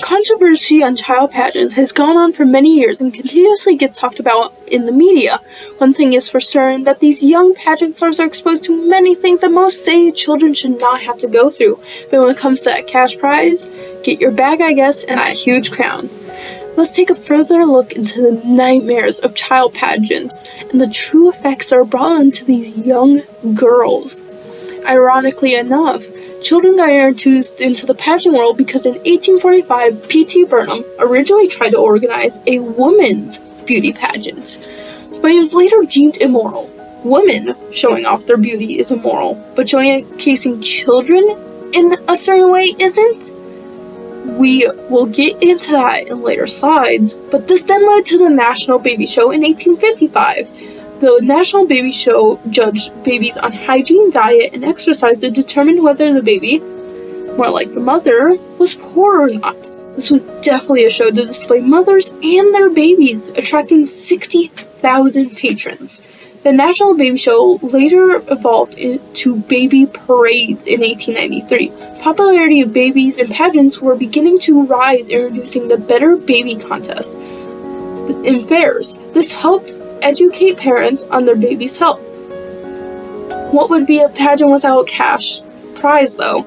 Controversy on child pageants has gone on for many years and continuously gets talked about in the media. One thing is for certain, that these young pageant stars are exposed to many things that most say children should not have to go through. But when it comes to that cash prize, get your bag, I guess, and a huge crown. Let's take a further look into the nightmares of child pageants and the true effects that are brought into these young girls. Ironically enough, children got introduced into the pageant world because in 1845, P.T. Burnham originally tried to organize a women's beauty pageant, but it was later deemed immoral. Women showing off their beauty is immoral, but showcasing children in a certain way isn't. We will get into that in later slides, but this then led to the National Baby Show in 1855. The National Baby Show judged babies on hygiene, diet, and exercise to determine whether the baby, more like the mother, was poor or not. This was definitely a show to display mothers and their babies, attracting 60,000 patrons. The National Baby Show later evolved into baby parades in 1893. Popularity of babies and pageants were beginning to rise, introducing the Better Baby contest in fairs. This helped educate parents on their baby's health. What would be a pageant without a cash prize, though?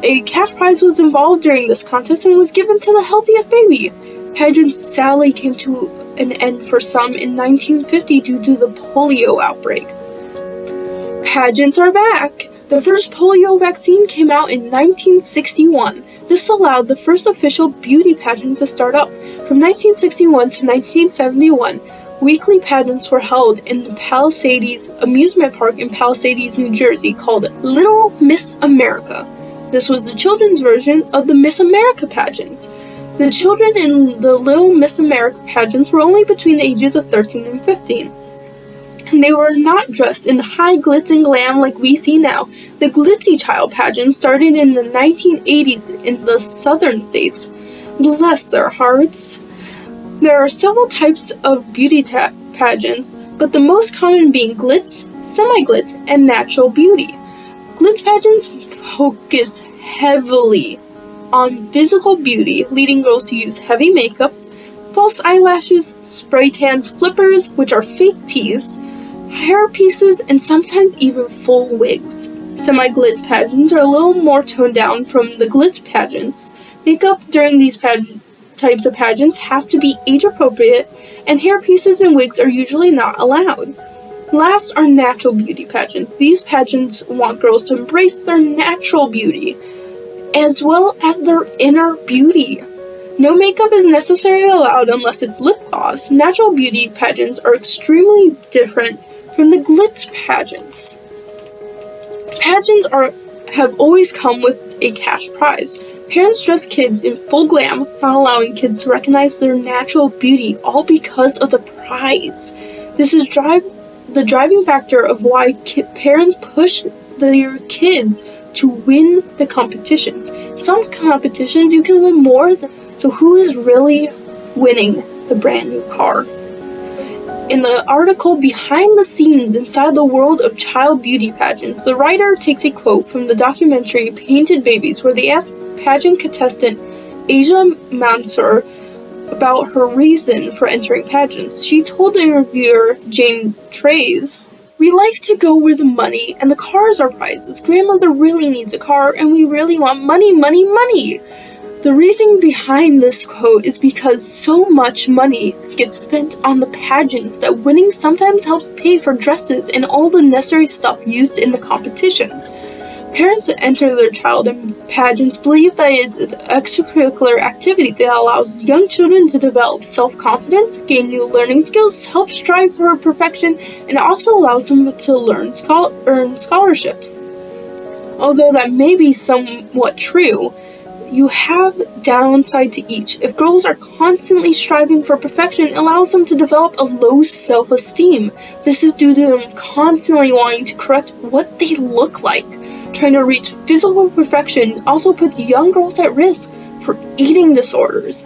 A cash prize was involved during this contest and was given to the healthiest baby. Pageants sadly came to an end for some in 1950 due to the polio outbreak. Pageants are back! The first polio vaccine came out in 1961. This allowed the first official beauty pageant to start up. From 1961 to 1971, weekly pageants were held in the Palisades amusement park in Palisades, New Jersey, called Little Miss America. This was the children's version of the Miss America pageants. The children in the Little Miss America pageants were only between the ages of 13 and 15. And they were not dressed in high glitz and glam like we see now. The glitzy child pageant started in the 1980s in the southern states. Bless their hearts. There are several types of beauty pageants, but the most common being glitz, semi-glitz, and natural beauty. Glitz pageants focus heavily on physical beauty, leading girls to use heavy makeup, false eyelashes, spray tans, flippers, which are fake teeth, hair pieces, and sometimes even full wigs. Semi-glitz pageants are a little more toned down from the glitz pageants. Makeup during these types of pageants have to be age-appropriate, and hair pieces and wigs are usually not allowed. Last are natural beauty pageants. These pageants want girls to embrace their natural beauty, as well as their inner beauty. No makeup is necessarily allowed unless it's lip gloss. Natural beauty pageants are extremely different from the glitz pageants. Pageants have always come with a cash prize. Parents dress kids in full glam, not allowing kids to recognize their natural beauty, all because of the prize. This is the driving factor of why parents push their kids to win the competitions. In some competitions, you can win more. So who is really winning the brand new car? In the article Behind the Scenes Inside the World of Child Beauty Pageants, the writer takes a quote from the documentary Painted Babies, where they asked pageant contestant Asia Mansour about her reason for entering pageants. She told the interviewer Jane Trays, "We like to go where the money and the cars are prizes. Grandmother really needs a car, and we really want money, money, money." The reason behind this quote is because so much money gets spent on the pageants that winning sometimes helps pay for dresses and all the necessary stuff used in the competitions. Parents that enter their child in pageants believe that it's an extracurricular activity that allows young children to develop self-confidence, gain new learning skills, help strive for perfection, and also allows them to earn scholarships. Although that may be somewhat true, you have downside to each. If girls are constantly striving for perfection, it allows them to develop a low self-esteem. This is due to them constantly wanting to correct what they look like. Trying to reach physical perfection also puts young girls at risk for eating disorders.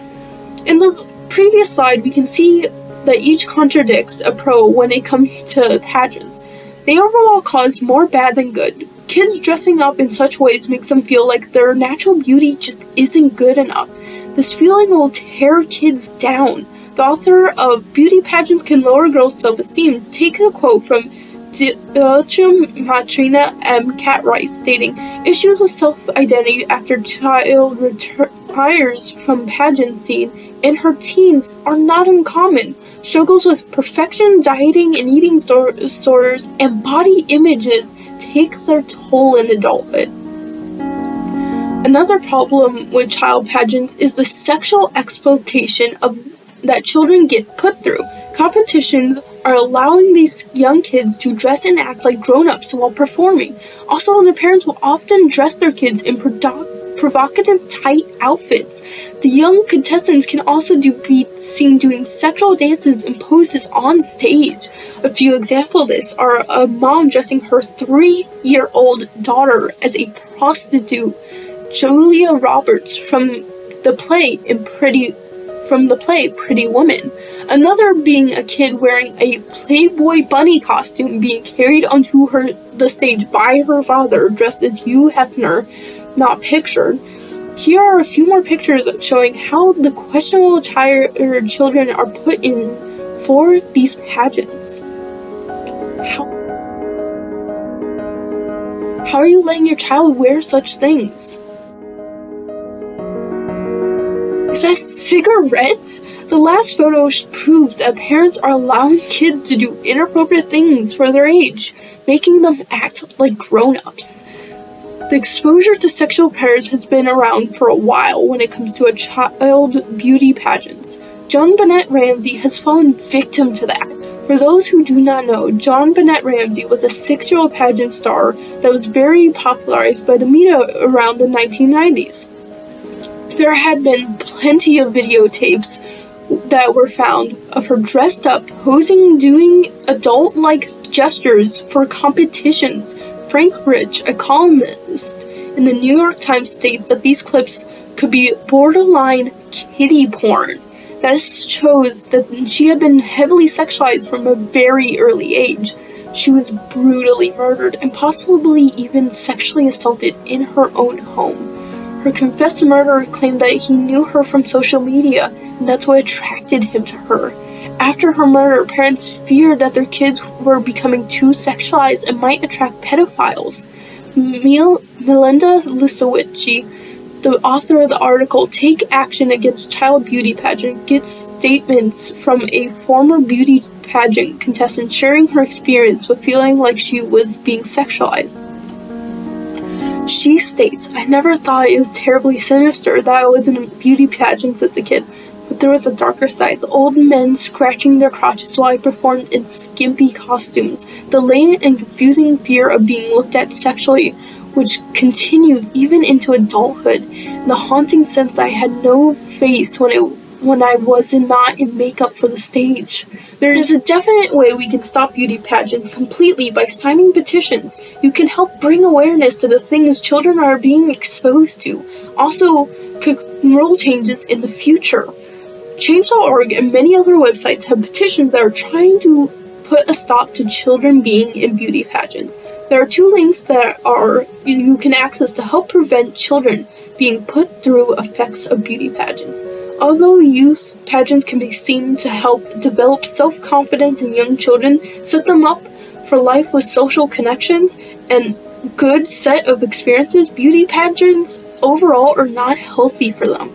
In the previous slide, we can see that each contradicts a pro when it comes to pageants. They overall cause more bad than good. Kids dressing up in such ways makes them feel like their natural beauty just isn't good enough. This feeling will tear kids down. The author of Beauty Pageants Can Lower Girls' Self-Esteem take a quote from Matrina M. Cartwright stating, "Issues with self-identity after child retires from pageant scene in her teens are not uncommon. Struggles with perfection, dieting, and eating disorders, and body images take their toll in adulthood." Another problem with child pageants is the sexual exploitation that children get put through. Competitions are allowing these young kids to dress and act like grown-ups while performing. Also, their parents will often dress their kids in provocative, tight outfits. The young contestants can also be seen doing sexual dances and poses on stage. A few examples of this are a mom dressing her 3-year-old daughter as a prostitute, Julia Roberts from the play Pretty Woman. Another being a kid wearing a Playboy bunny costume being carried onto the stage by her father dressed as Hugh Hefner, not pictured. Here are a few more pictures showing how the questionable children are put in for these pageants. How are you letting your child wear such things? Is that cigarettes? The last photo proves that parents are allowing kids to do inappropriate things for their age, making them act like grown-ups. The exposure to sexual predators has been around for a while when it comes to child beauty pageants. Joan Bennett Ramsey has fallen victim to that. For those who do not know, Joan Bennett Ramsey was a 6-year-old pageant star that was very popularized by the media around the 1990s. There had been plenty of videotapes that were found of her dressed up, posing, doing adult-like gestures for competitions. Frank Rich, a columnist in the New York Times, states that these clips could be borderline kiddie porn. That shows that she had been heavily sexualized from a very early age. She was brutally murdered and possibly even sexually assaulted in her own home. Her confessed murderer claimed that he knew her from social media, and that's what attracted him to her. After her murder, parents feared that their kids were becoming too sexualized and might attract pedophiles. Melinda Lisowicz, the author of the article Take Action Against Child Beauty Pageant, gets statements from a former beauty pageant contestant sharing her experience with feeling like she was being sexualized. She states, "I never thought it was terribly sinister that I was in beauty pageants as a kid, but there was a darker side. The old men scratching their crotches while I performed in skimpy costumes. The latent and confusing fear of being looked at sexually, which continued even into adulthood. And the haunting sense that I had no face when I was not in makeup for the stage." There's a definite way we can stop beauty pageants completely by signing petitions. You can help bring awareness to the things children are being exposed to. Also, rule changes in the future. Change.org and many other websites have petitions that are trying to put a stop to children being in beauty pageants. There are 2 links that you can access to help prevent children being put through effects of beauty pageants. Although youth pageants can be seen to help develop self-confidence in young children, set them up for life with social connections and good set of experiences, beauty pageants overall are not healthy for them.